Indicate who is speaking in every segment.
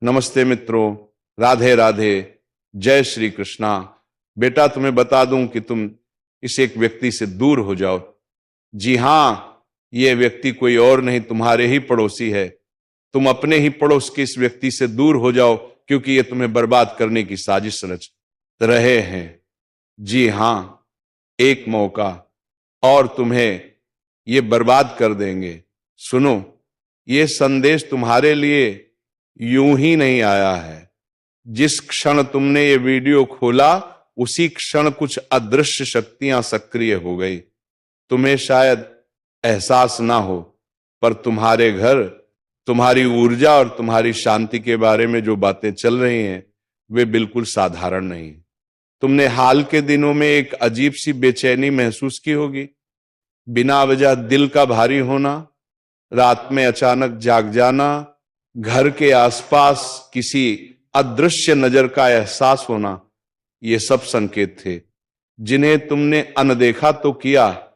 Speaker 1: नमस्ते मित्रों, राधे राधे, जय श्री कृष्णा। बेटा, तुम्हें बता दूं कि तुम इस एक व्यक्ति से दूर हो जाओ। जी हां, यह व्यक्ति कोई और नहीं, तुम्हारे ही पड़ोसी है। तुम अपने ही पड़ोस के इस व्यक्ति से दूर हो जाओ, क्योंकि ये तुम्हें बर्बाद करने की साजिश रच रहे हैं। जी हां, एक मौका और तुम्हें ये बर्बाद कर देंगे। सुनो, ये संदेश तुम्हारे लिए यूं ही नहीं आया है। जिस क्षण तुमने ये वीडियो खोला, उसी क्षण कुछ अदृश्य शक्तियां सक्रिय हो गई। तुम्हें शायद एहसास ना हो, पर तुम्हारे घर, तुम्हारी ऊर्जा और तुम्हारी शांति के बारे में जो बातें चल रही हैं, वे बिल्कुल साधारण नहीं। तुमने हाल के दिनों में एक अजीब सी बेचैनी महसूस की होगी। बिना वजह दिल का भारी होना, रात में अचानक जाग जाना, घर के आसपास किसी अदृश्य नजर का एहसास होना, ये सब संकेत थे जिन्हें तुमने अनदेखा तो किया,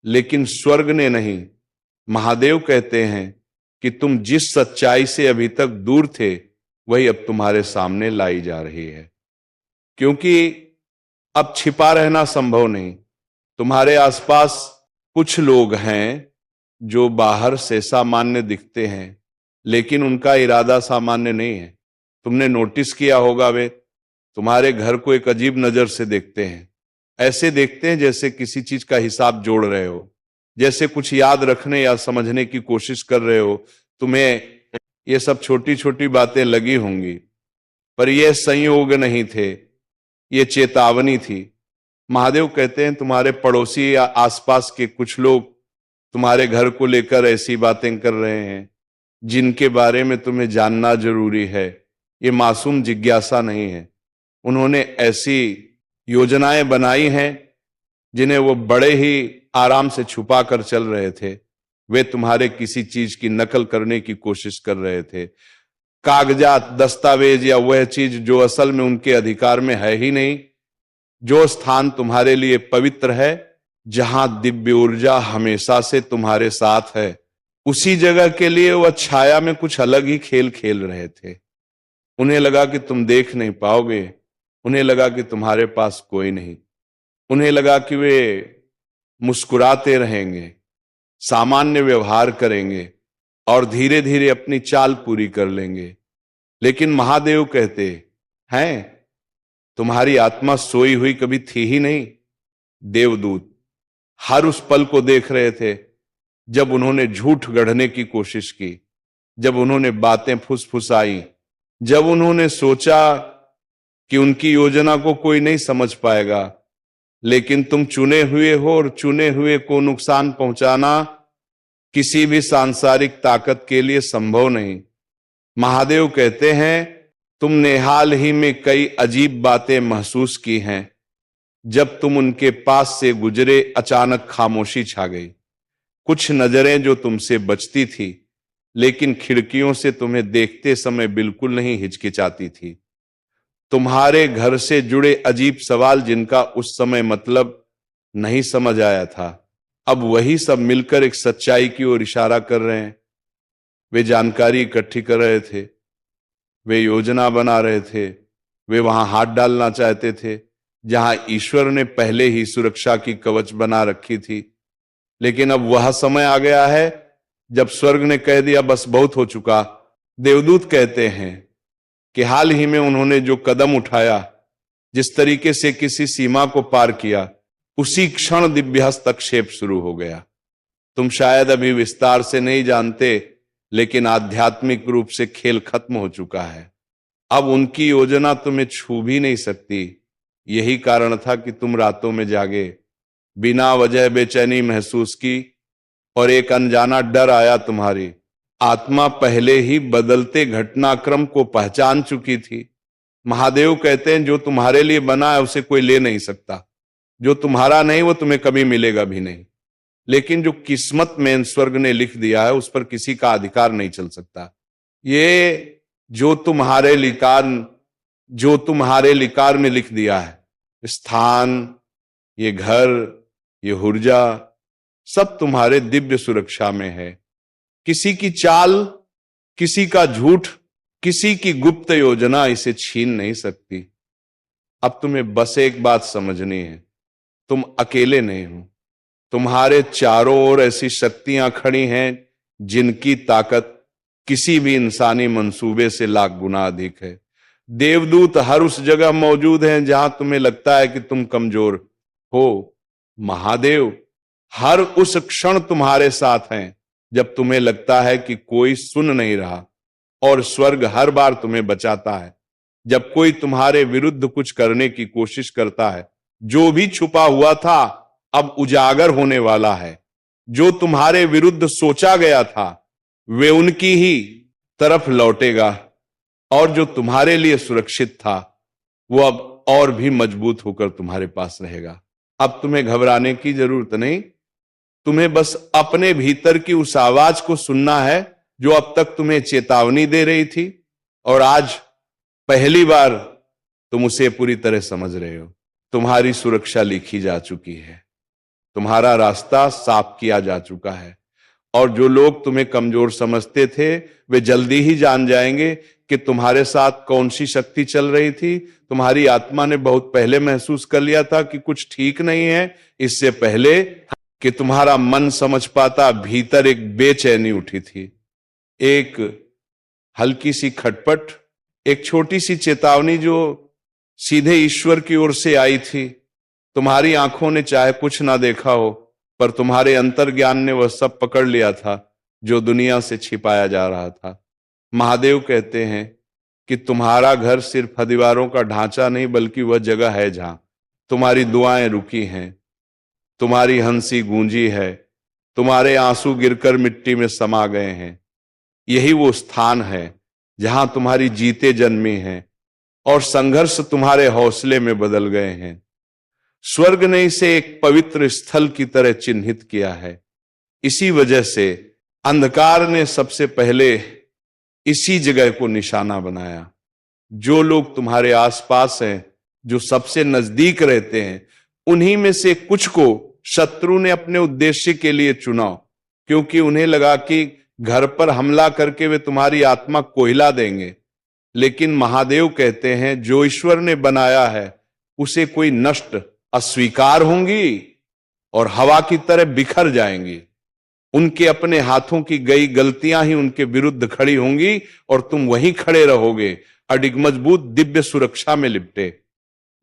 Speaker 1: लेकिन स्वर्ग ने नहीं। महादेव कहते हैं कि तुम जिस सच्चाई से अभी तक दूर थे, वही अब तुम्हारे सामने लाई जा रही है। क्योंकि अब छिपा रहना संभव नहीं। तुम्हारे आसपास कुछ लोग हैं जो बाहर से सामान्य दिखते हैं, लेकिन उनका इरादा सामान्य नहीं है। तुमने नोटिस किया होगा, वे तुम्हारे घर को एक अजीब नजर से देखते हैं। ऐसे देखते हैं जैसे किसी चीज का हिसाब जोड़ रहे हो, जैसे कुछ याद रखने या समझने की कोशिश कर रहे हो। तुम्हें ये सब छोटी छोटी बातें लगी होंगी, पर यह संयोग नहीं थे, ये चेतावनी थी। महादेव कहते हैं तुम्हारे पड़ोसी या आसपास के कुछ लोग तुम्हारे घर को लेकर ऐसी बातें कर रहे हैं जिनके बारे में तुम्हें जानना जरूरी है। ये मासूम जिज्ञासा नहीं है। उन्होंने ऐसी योजनाएं बनाई हैं जिन्हें वो बड़े ही आराम से छुपा कर चल रहे थे। वे तुम्हारे किसी चीज की नकल करने की कोशिश कर रहे थे। कागजात, दस्तावेज या वह चीज जो असल में उनके अधिकार में है ही नहीं। जो स्थान तुम्हारे लिए पवित्र है, जहां दिव्य ऊर्जा हमेशा से तुम्हारे साथ है, उसी जगह के लिए वह छाया में कुछ अलग ही खेल खेल रहे थे। उन्हें लगा कि तुम देख नहीं पाओगे। उन्हें लगा कि तुम्हारे पास कोई नहीं। उन्हें लगा कि वे मुस्कुराते रहेंगे, सामान्य व्यवहार करेंगे और धीरे धीरे अपनी चाल पूरी कर लेंगे। लेकिन महादेव कहते हैं तुम्हारी आत्मा सोई हुई कभी थी ही नहीं। देवदूत हर उस पल को देख रहे थे जब उन्होंने झूठ गढ़ने की कोशिश की, जब उन्होंने बातें फुसफुसाई, जब उन्होंने सोचा कि उनकी योजना को कोई नहीं समझ पाएगा। लेकिन तुम चुने हुए हो और चुने हुए को नुकसान पहुंचाना किसी भी सांसारिक ताकत के लिए संभव नहीं। महादेव कहते हैं तुमने हाल ही में कई अजीब बातें महसूस की हैं। जब तुम उनके पास से गुजरे, अचानक खामोशी छा गई। कुछ नजरें जो तुमसे बचती थी, लेकिन खिड़कियों से तुम्हें देखते समय बिल्कुल नहीं हिचकिचाती थी। तुम्हारे घर से जुड़े अजीब सवाल जिनका उस समय मतलब नहीं समझ आया था, अब वही सब मिलकर एक सच्चाई की ओर इशारा कर रहे हैं। वे जानकारी इकट्ठी कर रहे थे, वे योजना बना रहे थे, वे वहां हाथ डालना चाहते थे जहां ईश्वर ने पहले ही सुरक्षा की कवच बना रखी थी। लेकिन अब वह समय आ गया है जब स्वर्ग ने कह दिया बस बहुत हो चुका। देवदूत कहते हैं कि हाल ही में उन्होंने जो कदम उठाया, जिस तरीके से किसी सीमा को पार किया, उसी क्षण दिव्य हस्तक्षेप शुरू हो गया। तुम शायद अभी विस्तार से नहीं जानते, लेकिन आध्यात्मिक रूप से खेल खत्म हो चुका है। अब उनकी योजना तुम्हें छू भी नहीं सकती। यही कारण था कि तुम रातों में जागे, बिना वजह बेचैनी महसूस की, और एक अनजाना डर आया। तुम्हारी आत्मा पहले ही बदलते घटनाक्रम को पहचान चुकी थी। महादेव कहते हैं जो तुम्हारे लिए बना है उसे कोई ले नहीं सकता। जो तुम्हारा नहीं वो तुम्हें कभी मिलेगा भी नहीं। लेकिन जो किस्मत में स्वर्ग ने लिख दिया है, उस पर किसी का अधिकार नहीं चल सकता। ये जो तुम्हारे लिकार में लिख दिया है, स्थान, ये घर, ये ऊर्जा, सब तुम्हारे दिव्य सुरक्षा में है। किसी की चाल, किसी का झूठ किसी की गुप्त योजना इसे छीन नहीं सकती। अब तुम्हें बस एक बात समझनी है, तुम अकेले नहीं हो। तुम्हारे चारों ओर ऐसी शक्तियां खड़ी हैं जिनकी ताकत किसी भी इंसानी मंसूबे से लाख गुना अधिक है। देवदूत हर उस जगह मौजूद हैं जहां तुम्हें लगता है कि तुम कमजोर हो। महादेव हर उस क्षण तुम्हारे साथ हैं जब तुम्हें लगता है कि कोई सुन नहीं रहा, और स्वर्ग हर बार तुम्हें बचाता है जब कोई तुम्हारे विरुद्ध कुछ करने की कोशिश करता है। जो भी छुपा हुआ था अब उजागर होने वाला है। जो तुम्हारे विरुद्ध सोचा गया था वे उनकी ही तरफ लौटेगा, और जो तुम्हारे लिए सुरक्षित था वो अब और भी मजबूत होकर तुम्हारे पास रहेगा। अब तुम्हें घबराने की जरूरत नहीं, तुम्हें बस अपने भीतर की उस आवाज को सुनना है जो अब तक तुम्हें चेतावनी दे रही थी, और आज पहली बार तुम उसे पूरी तरह समझ रहे हो। तुम्हारी सुरक्षा लिखी जा चुकी है, तुम्हारा रास्ता साफ किया जा चुका है, और जो लोग तुम्हें कमजोर समझते थे वे जल्दी ही जान जाएंगे कि तुम्हारे साथ कौन सी शक्ति चल रही थी। तुम्हारी आत्मा ने बहुत पहले महसूस कर लिया था कि कुछ ठीक नहीं है, इससे पहले कि तुम्हारा मन समझ पाता भीतर एक बेचैनी उठी थी, एक हल्की सी खटपट, एक छोटी सी चेतावनी जो सीधे ईश्वर की ओर से आई थी। तुम्हारी आंखों ने चाहे कुछ ना देखा हो, पर तुम्हारे अंतर्ज्ञान ने वह सब पकड़ लिया था जो दुनिया से छिपाया जा रहा था। महादेव कहते हैं कि तुम्हारा घर सिर्फ दीवारों का ढांचा नहीं बल्कि वह जगह है जहां तुम्हारी दुआएं रुकी हैं, तुम्हारी हंसी गूंजी है, तुम्हारे आंसू गिरकर मिट्टी में समा गए हैं। यही वो स्थान है जहां तुम्हारी जीते जन्मी हैं और संघर्ष तुम्हारे हौसले में बदल गए हैं। स्वर्ग ने इसे एक पवित्र स्थल की तरह चिन्हित किया है। इसी वजह से अंधकार ने सबसे पहले इसी जगह को निशाना बनाया। जो लोग तुम्हारे आसपास हैं, जो सबसे नजदीक रहते हैं, उन्हीं में से कुछ को शत्रु ने अपने उद्देश्य के लिए चुना, क्योंकि उन्हें लगा कि घर पर हमला करके वे तुम्हारी आत्मा को हिला देंगे। लेकिन महादेव कहते हैं जो ईश्वर ने बनाया है उसे कोई नष्ट अस्वीकार होंगी और हवा की तरह बिखर जाएंगी। उनके अपने हाथों की गई गलतियां ही उनके विरुद्ध खड़ी होंगी और तुम वहीं खड़े रहोगे, अडिग मजबूत दिव्य सुरक्षा में लिपटे।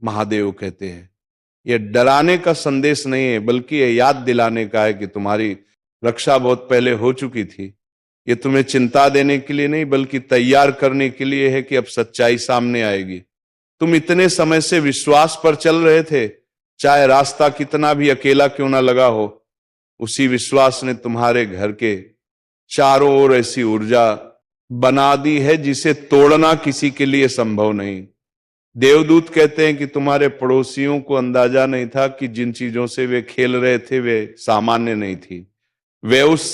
Speaker 1: महादेव कहते हैं यह डराने का संदेश नहीं है, बल्कि यह याद दिलाने का है कि तुम्हारी रक्षा बहुत पहले हो चुकी थी। ये तुम्हें चिंता देने के लिए नहीं बल्कि तैयार करने के लिए है कि अब सच्चाई सामने आएगी। तुम इतने समय से विश्वास पर चल रहे थे, चाहे रास्ता कितना भी अकेला क्यों ना लगा हो। उसी विश्वास ने तुम्हारे घर के चारों ओर ऐसी ऊर्जा बना दी है जिसे तोड़ना किसी के लिए संभव नहीं। देवदूत कहते हैं कि तुम्हारे पड़ोसियों को अंदाजा नहीं था कि जिन चीजों से वे खेल रहे थे वे सामान्य नहीं थी। वे उस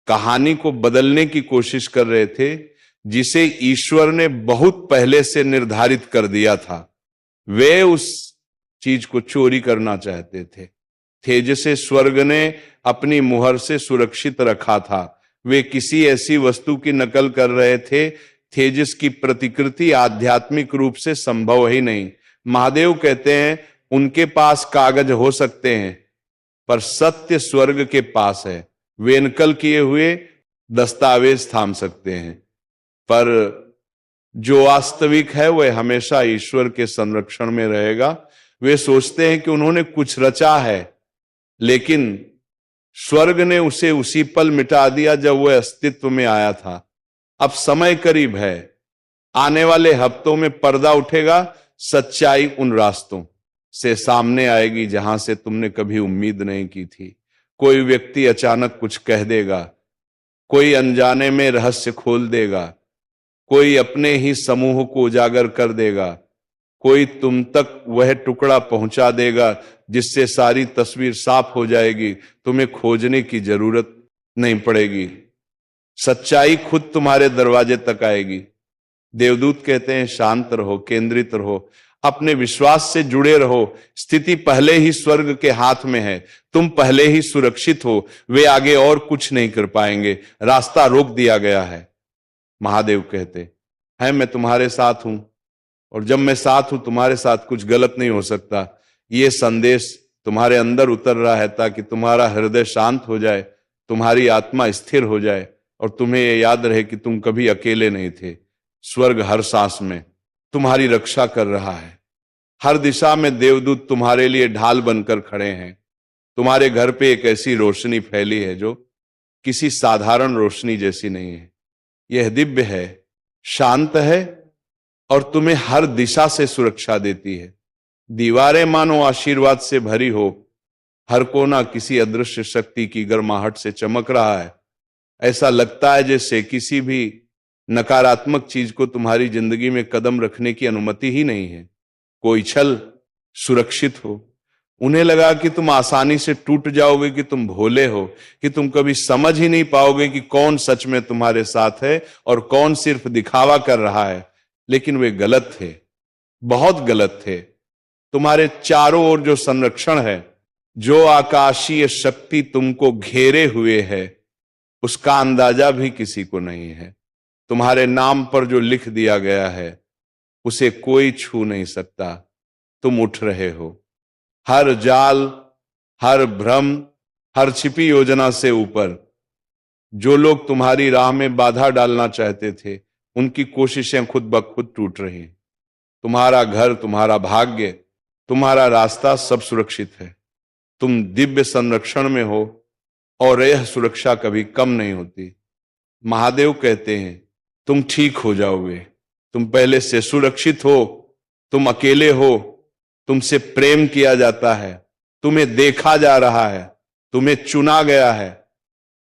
Speaker 1: कहानी को बदलने की कोशिश कर रहे थे जिसे ईश्वर ने बहुत पहले से निर्धारित कर दिया था। वे उस चीज को चोरी करना चाहते थे जिसे स्वर्ग ने अपनी मुहर से सुरक्षित रखा था। वे किसी ऐसी वस्तु की नकल कर रहे थे जिसकी प्रतिकृति आध्यात्मिक रूप से संभव ही नहीं। महादेव कहते हैं उनके पास कागज हो सकते हैं पर सत्य स्वर्ग के पास है। वे नकल किए हुए दस्तावेज थाम सकते हैं, पर जो वास्तविक है वह हमेशा ईश्वर के संरक्षण में रहेगा। वे सोचते हैं कि उन्होंने कुछ रचा है, लेकिन स्वर्ग ने उसे उसी पल मिटा दिया जब वह अस्तित्व में आया था। अब समय करीब है, आने वाले हफ्तों में पर्दा उठेगा, सच्चाई उन रास्तों से सामने आएगी जहां से तुमने कभी उम्मीद नहीं की थी। कोई व्यक्ति अचानक कुछ कह देगा, कोई अनजाने में रहस्य खोल देगा, कोई अपने ही समूह को उजागर कर देगा, कोई तुम तक वह टुकड़ा पहुंचा देगा जिससे सारी तस्वीर साफ हो जाएगी। तुम्हें खोजने की जरूरत नहीं पड़ेगी, सच्चाई खुद तुम्हारे दरवाजे तक आएगी। देवदूत कहते हैं शांत रहो, केंद्रित रहो, अपने विश्वास से जुड़े रहो। स्थिति पहले ही स्वर्ग के हाथ में है, तुम पहले ही सुरक्षित हो। वे आगे और कुछ नहीं कर पाएंगे, रास्ता रोक दिया गया है। महादेव कहते है मैं तुम्हारे साथ हूं, और जब मैं साथ हूं तुम्हारे साथ कुछ गलत नहीं हो सकता। ये संदेश तुम्हारे अंदर उतर रहा है ताकि तुम्हारा हृदय शांत हो जाए, तुम्हारी आत्मा स्थिर हो जाए, और तुम्हें ये याद रहे कि तुम कभी अकेले नहीं थे। स्वर्ग हर सांस में तुम्हारी रक्षा कर रहा है। हर दिशा में देवदूत तुम्हारे लिए ढाल बनकर खड़े हैं। तुम्हारे घर पे एक ऐसी रोशनी फैली है जो किसी साधारण रोशनी जैसी नहीं है। यह दिव्य है, शांत है, और तुम्हें हर दिशा से सुरक्षा देती है। दीवारें मानो आशीर्वाद से भरी हो, हर कोना किसी अदृश्य शक्ति की गर्माहट से चमक रहा है। ऐसा लगता है जैसे किसी भी नकारात्मक चीज को तुम्हारी जिंदगी में कदम रखने की अनुमति ही नहीं है। कोई छल सुरक्षित हो। उन्हें लगा कि तुम आसानी से टूट जाओगे, कि तुम भोले हो, कि तुम कभी समझ ही नहीं पाओगे कि कौन सच में तुम्हारे साथ है और कौन सिर्फ दिखावा कर रहा है। लेकिन वे गलत थे, बहुत गलत थे। तुम्हारे चारों ओर जो संरक्षण है, जो आकाशीय शक्ति तुमको घेरे हुए है, उसका अंदाजा भी किसी को नहीं है। तुम्हारे नाम पर जो लिख दिया गया है उसे कोई छू नहीं सकता। तुम उठ रहे हो। हर जाल, हर भ्रम, हर छिपी योजना से ऊपर। जो लोग तुम्हारी राह में बाधा डालना चाहते थे, उनकी कोशिशें खुद ब खुद टूट रही हैं। तुम्हारा घर, तुम्हारा भाग्य, तुम्हारा रास्ता सब सुरक्षित है। तुम दिव्य संरक्षण में हो, और यह सुरक्षा कभी कम नहीं होती। महादेव कहते हैं तुम ठीक हो जाओगे। तुम पहले से सुरक्षित हो, तुम अकेले हो, तुमसे प्रेम किया जाता है, तुम्हें देखा जा रहा है, तुम्हें चुना गया है,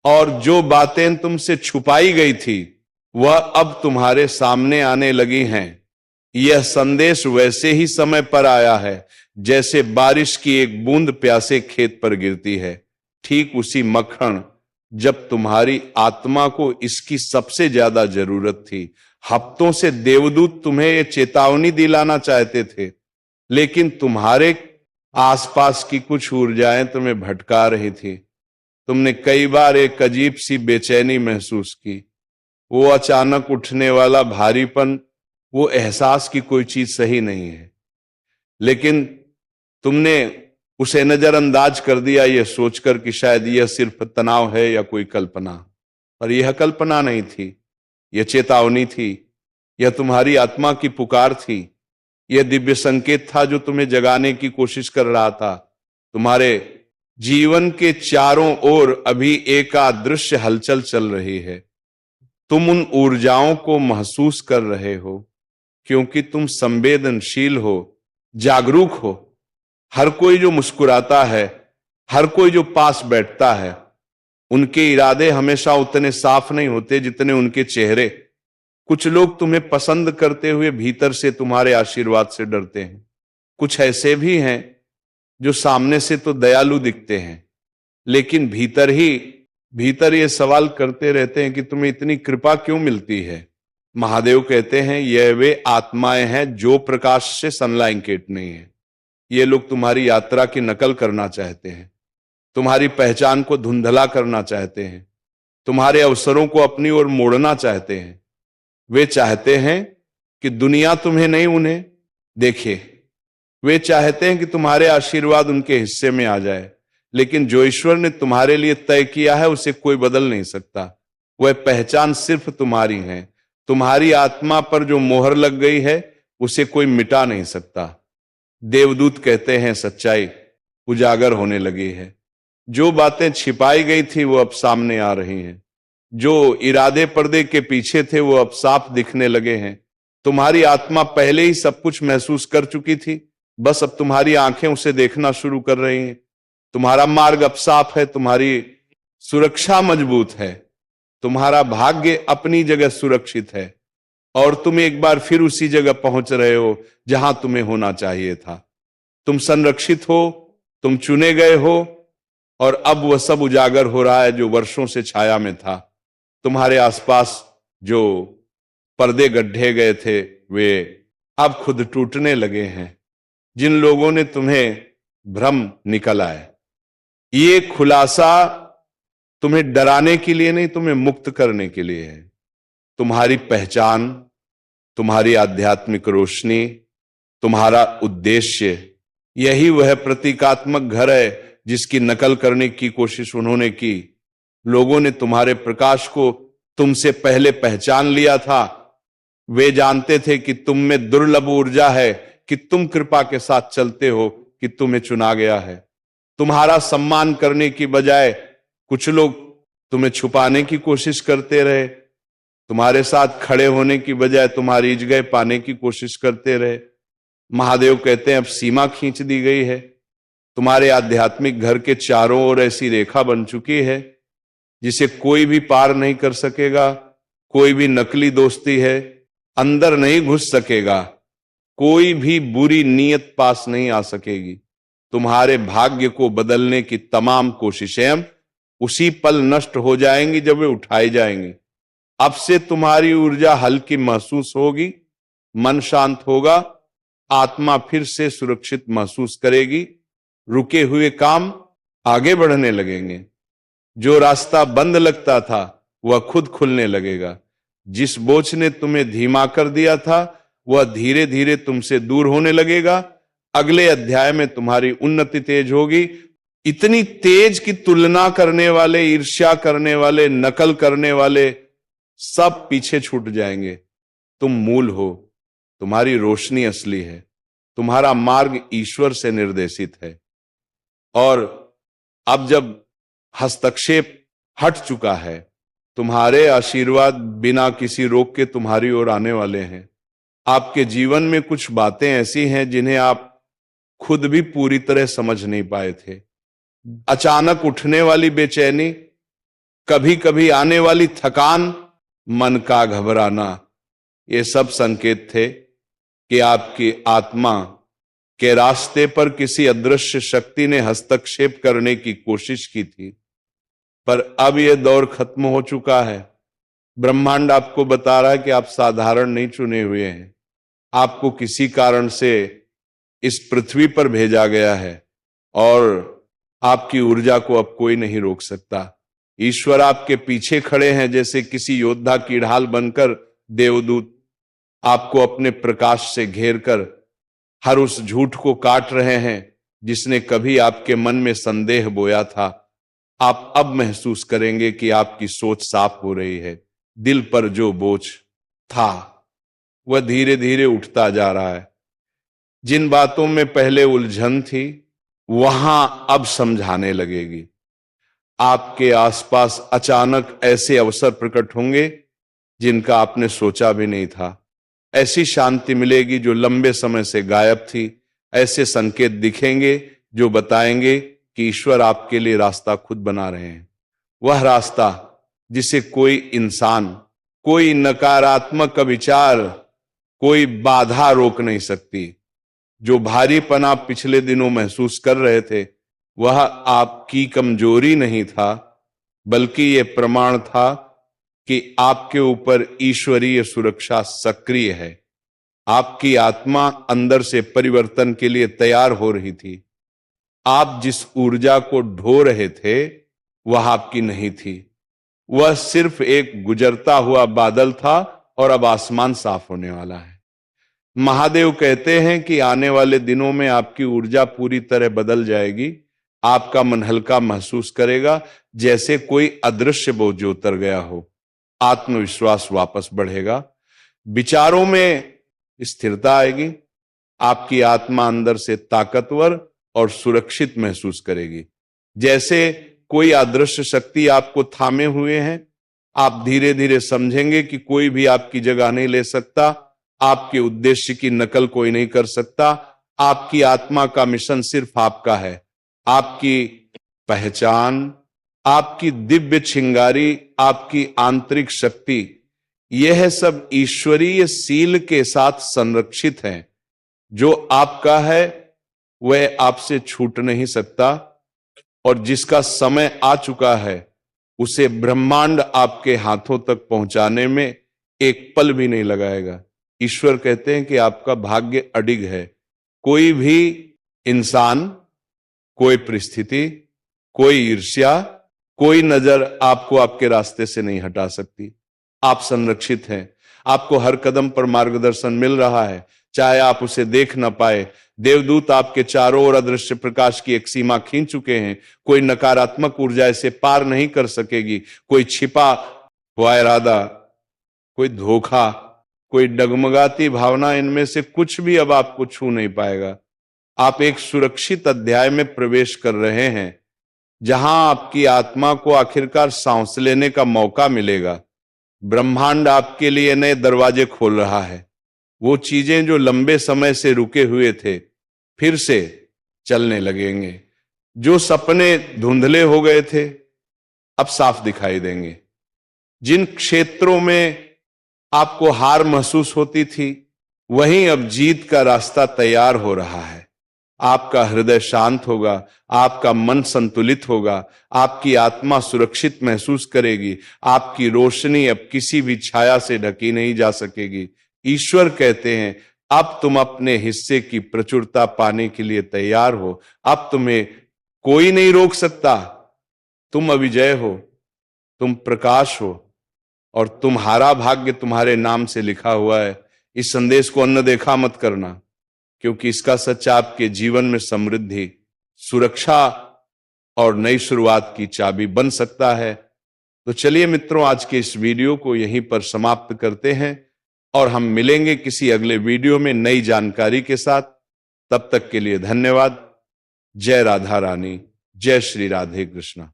Speaker 1: और जो बातें तुमसे छुपाई गई थी वह अब तुम्हारे सामने आने लगी हैं। यह संदेश वैसे ही समय पर आया है जैसे बारिश की एक बूंद प्यासे खेत पर गिरती है। ठीक उसी मक्खन जब तुम्हारी आत्मा को इसकी सबसे ज्यादा जरूरत थी। हफ्तों से देवदूत तुम्हें ये चेतावनी दिलाना चाहते थे, लेकिन तुम्हारे आसपास की कुछ ऊर्जाएं तुम्हें भटका रही थी। तुमने कई बार एक अजीब सी बेचैनी महसूस की। वो अचानक उठने वाला भारीपन, वो एहसास की कोई चीज सही नहीं है, लेकिन तुमने उसे नजरअंदाज कर दिया, यह सोचकर कि शायद यह सिर्फ तनाव है या कोई कल्पना। पर यह कल्पना नहीं थी, यह चेतावनी थी, यह तुम्हारी आत्मा की पुकार थी। यह दिव्य संकेत था जो तुम्हें जगाने की कोशिश कर रहा था। तुम्हारे जीवन के चारों ओर अभी एक अदृश्य हलचल चल रही है। तुम उन ऊर्जाओं को महसूस कर रहे हो क्योंकि तुम संवेदनशील हो, जागरूक हो। हर कोई जो मुस्कुराता है, हर कोई जो पास बैठता है, उनके इरादे हमेशा उतने साफ नहीं होते जितने उनके चेहरे। कुछ लोग तुम्हें पसंद करते हुए भीतर से तुम्हारे आशीर्वाद से डरते हैं। कुछ ऐसे भी हैं जो सामने से तो दयालु दिखते हैं, लेकिन भीतर ये सवाल करते रहते हैं कि तुम्हें इतनी कृपा क्यों मिलती है। महादेव कहते हैं यह वे आत्माएं हैं जो प्रकाश से सनलाइकेट नहीं है। ये लोग तुम्हारी यात्रा की नकल करना चाहते हैं, तुम्हारी पहचान को धुंधला करना चाहते हैं, तुम्हारे अवसरों को अपनी ओर मोड़ना चाहते हैं। वे चाहते हैं कि दुनिया तुम्हें नहीं उन्हें देखे। वे चाहते हैं कि तुम्हारे आशीर्वाद उनके हिस्से में आ जाए, लेकिन जो ईश्वर ने तुम्हारे लिए तय किया है उसे कोई बदल नहीं सकता। वह पहचान सिर्फ तुम्हारी है। तुम्हारी आत्मा पर जो मोहर लग गई है उसे कोई मिटा नहीं सकता। देवदूत कहते हैं सच्चाई उजागर होने लगी है। जो बातें छिपाई गई थी वो अब सामने आ रही हैं। जो इरादे पर्दे के पीछे थे वो अब साफ दिखने लगे हैं। तुम्हारी आत्मा पहले ही सब कुछ महसूस कर चुकी थी, बस अब तुम्हारी आंखें उसे देखना शुरू कर रही हैं। तुम्हारा मार्ग अब साफ है, तुम्हारी सुरक्षा मजबूत है, तुम्हारा भाग्य अपनी जगह सुरक्षित है, और तुम एक बार फिर उसी जगह पहुंच रहे हो जहां तुम्हें होना चाहिए था। तुम संरक्षित हो, तुम चुने गए हो, और अब वह सब उजागर हो रहा है जो वर्षों से छाया में था। तुम्हारे आसपास जो पर्दे गड्ढे गए थे वे अब खुद टूटने लगे हैं। जिन लोगों ने तुम्हें भ्रम निकल आए, ये खुलासा तुम्हें डराने के लिए नहीं, तुम्हें मुक्त करने के लिए है। तुम्हारी पहचान, तुम्हारी आध्यात्मिक रोशनी, तुम्हारा उद्देश्य, यही वह प्रतीकात्मक घर है जिसकी नकल करने की कोशिश उन्होंने की। लोगों ने तुम्हारे प्रकाश को तुमसे पहले पहचान लिया था। वे जानते थे कि तुम में दुर्लभ ऊर्जा है, कि तुम कृपा के साथ चलते हो, कि तुम्हें चुना गया है। तुम्हारा सम्मान करने की बजाय कुछ लोग तुम्हें छुपाने की कोशिश करते रहे। तुम्हारे साथ खड़े होने की बजाय तुम्हारी जगह पाने की कोशिश करते रहे। महादेव कहते हैं अब सीमा खींच दी गई है। तुम्हारे आध्यात्मिक घर के चारों ओर ऐसी रेखा बन चुकी है जिसे कोई भी पार नहीं कर सकेगा। कोई भी नकली दोस्ती है अंदर नहीं घुस सकेगा। कोई भी बुरी नीयत पास नहीं आ सकेगी। तुम्हारे भाग्य को बदलने की तमाम कोशिशें उसी पल नष्ट हो जाएंगी जब वे उठाई जाएंगी। अब से तुम्हारी ऊर्जा हल्की महसूस होगी, मन शांत होगा, आत्मा फिर से सुरक्षित महसूस करेगी। रुके हुए काम आगे बढ़ने लगेंगे। जो रास्ता बंद लगता था वह खुद खुलने लगेगा। जिस बोझ ने तुम्हें धीमा कर दिया था वह धीरे धीरे तुमसे दूर होने लगेगा। अगले अध्याय में तुम्हारी उन्नति तेज होगी, इतनी तेज कि तुलना करने वाले, ईर्ष्या करने वाले, नकल करने वाले सब पीछे छूट जाएंगे। तुम मूल हो, तुम्हारी रोशनी असली है, तुम्हारा मार्ग ईश्वर से निर्देशित है। और अब जब हस्तक्षेप हट चुका है, तुम्हारे आशीर्वाद बिना किसी रोक के तुम्हारी ओर आने वाले हैं। आपके जीवन में कुछ बातें ऐसी हैं जिन्हें आप खुद भी पूरी तरह समझ नहीं पाए थे। अचानक उठने वाली बेचैनी, कभी कभी आने वाली थकान, मन का घबराना, ये सब संकेत थे कि आपकी आत्मा के रास्ते पर किसी अदृश्य शक्ति ने हस्तक्षेप करने की कोशिश की थी। पर अब यह दौर खत्म हो चुका है। ब्रह्मांड आपको बता रहा है कि आप साधारण नहीं चुने हुए हैं। आपको किसी कारण से इस पृथ्वी पर भेजा गया है और आपकी ऊर्जा को अब कोई नहीं रोक सकता। ईश्वर आपके पीछे खड़े हैं जैसे किसी योद्धा की ढाल बनकर। देवदूत आपको अपने प्रकाश से घेरकर हर उस झूठ को काट रहे हैं जिसने कभी आपके मन में संदेह बोया था। आप अब महसूस करेंगे कि आपकी सोच साफ हो रही है। दिल पर जो बोझ था वह धीरे धीरे उठता जा रहा है। जिन बातों में पहले उलझन थी वहां अब समझाने लगेगी। आपके आसपास अचानक ऐसे अवसर प्रकट होंगे जिनका आपने सोचा भी नहीं था। ऐसी शांति मिलेगी जो लंबे समय से गायब थी। ऐसे संकेत दिखेंगे जो बताएंगे कि ईश्वर आपके लिए रास्ता खुद बना रहे हैं। वह रास्ता जिसे कोई इंसान, कोई नकारात्मक विचार, कोई बाधा रोक नहीं सकती। जो भारीपन आप पिछले दिनों महसूस कर रहे थे वह आपकी कमजोरी नहीं था, बल्कि यह प्रमाण था कि आपके ऊपर ईश्वरीय सुरक्षा सक्रिय है। आपकी आत्मा अंदर से परिवर्तन के लिए तैयार हो रही थी। आप जिस ऊर्जा को ढो रहे थे वह आपकी नहीं थी। वह सिर्फ एक गुजरता हुआ बादल था और अब आसमान साफ होने वाला है। महादेव कहते हैं कि आने वाले दिनों में आपकी ऊर्जा पूरी तरह बदल जाएगी। आपका मन हल्का महसूस करेगा, जैसे कोई अदृश्य बोझ उतर गया हो। आत्मविश्वास वापस बढ़ेगा, विचारों में स्थिरता आएगी। आपकी आत्मा अंदर से ताकतवर और सुरक्षित महसूस करेगी, जैसे कोई अदृश्य शक्ति आपको थामे हुए है। आप धीरे धीरे समझेंगे कि कोई भी आपकी जगह नहीं ले सकता। आपके उद्देश्य की नकल कोई नहीं कर सकता। आपकी आत्मा का मिशन सिर्फ आपका है। आपकी पहचान, आपकी दिव्य चिंगारी, आपकी आंतरिक शक्ति, यह सब ईश्वरीय सील के साथ संरक्षित है। जो आपका है वह आपसे छूट नहीं सकता और जिसका समय आ चुका है उसे ब्रह्मांड आपके हाथों तक पहुंचाने में एक पल भी नहीं लगाएगा। ईश्वर कहते हैं कि आपका भाग्य अडिग है। कोई भी इंसान, कोई परिस्थिति, कोई ईर्ष्या, कोई नजर आपको आपके रास्ते से नहीं हटा सकती। आप संरक्षित हैं। आपको हर कदम पर मार्गदर्शन मिल रहा है, चाहे आप उसे देख न पाए। देवदूत आपके चारों ओर अदृश्य प्रकाश की एक सीमा खींच चुके हैं। कोई नकारात्मक ऊर्जा इसे पार नहीं कर सकेगी। कोई छिपा हुआ इरादा, कोई धोखा, कोई डगमगाती भावना, इनमें से कुछ भी अब आपको छू नहीं पाएगा। आप एक सुरक्षित अध्याय में प्रवेश कर रहे हैं, जहां आपकी आत्मा को आखिरकार सांस लेने का मौका मिलेगा। ब्रह्मांड आपके लिए नए दरवाजे खोल रहा है। वो चीजें जो लंबे समय से रुके हुए थे, फिर से चलने लगेंगे। जो सपने धुंधले हो गए थे, अब साफ दिखाई देंगे। जिन क्षेत्रों में आपको हार महसूस होती थी, वहीं अब जीत का रास्ता तैयार हो रहा है। आपका हृदय शांत होगा, आपका मन संतुलित होगा, आपकी आत्मा सुरक्षित महसूस करेगी। आपकी रोशनी अब किसी भी छाया से ढकी नहीं जा सकेगी। ईश्वर कहते हैं, अब तुम अपने हिस्से की प्रचुरता पाने के लिए तैयार हो। अब तुम्हें कोई नहीं रोक सकता। तुम अविजय हो, तुम प्रकाश हो, और तुम्हारा भाग्य तुम्हारे नाम से लिखा हुआ है। इस संदेश को अनदेखा मत करना, क्योंकि इसका सच आपके जीवन में समृद्धि, सुरक्षा और नई शुरुआत की चाबी बन सकता है। तो चलिए मित्रों, आज के इस वीडियो को यहीं पर समाप्त करते हैं और हम मिलेंगे किसी अगले वीडियो में नई जानकारी के साथ। तब तक के लिए धन्यवाद। जय राधा रानी, जय श्री राधे कृष्णा।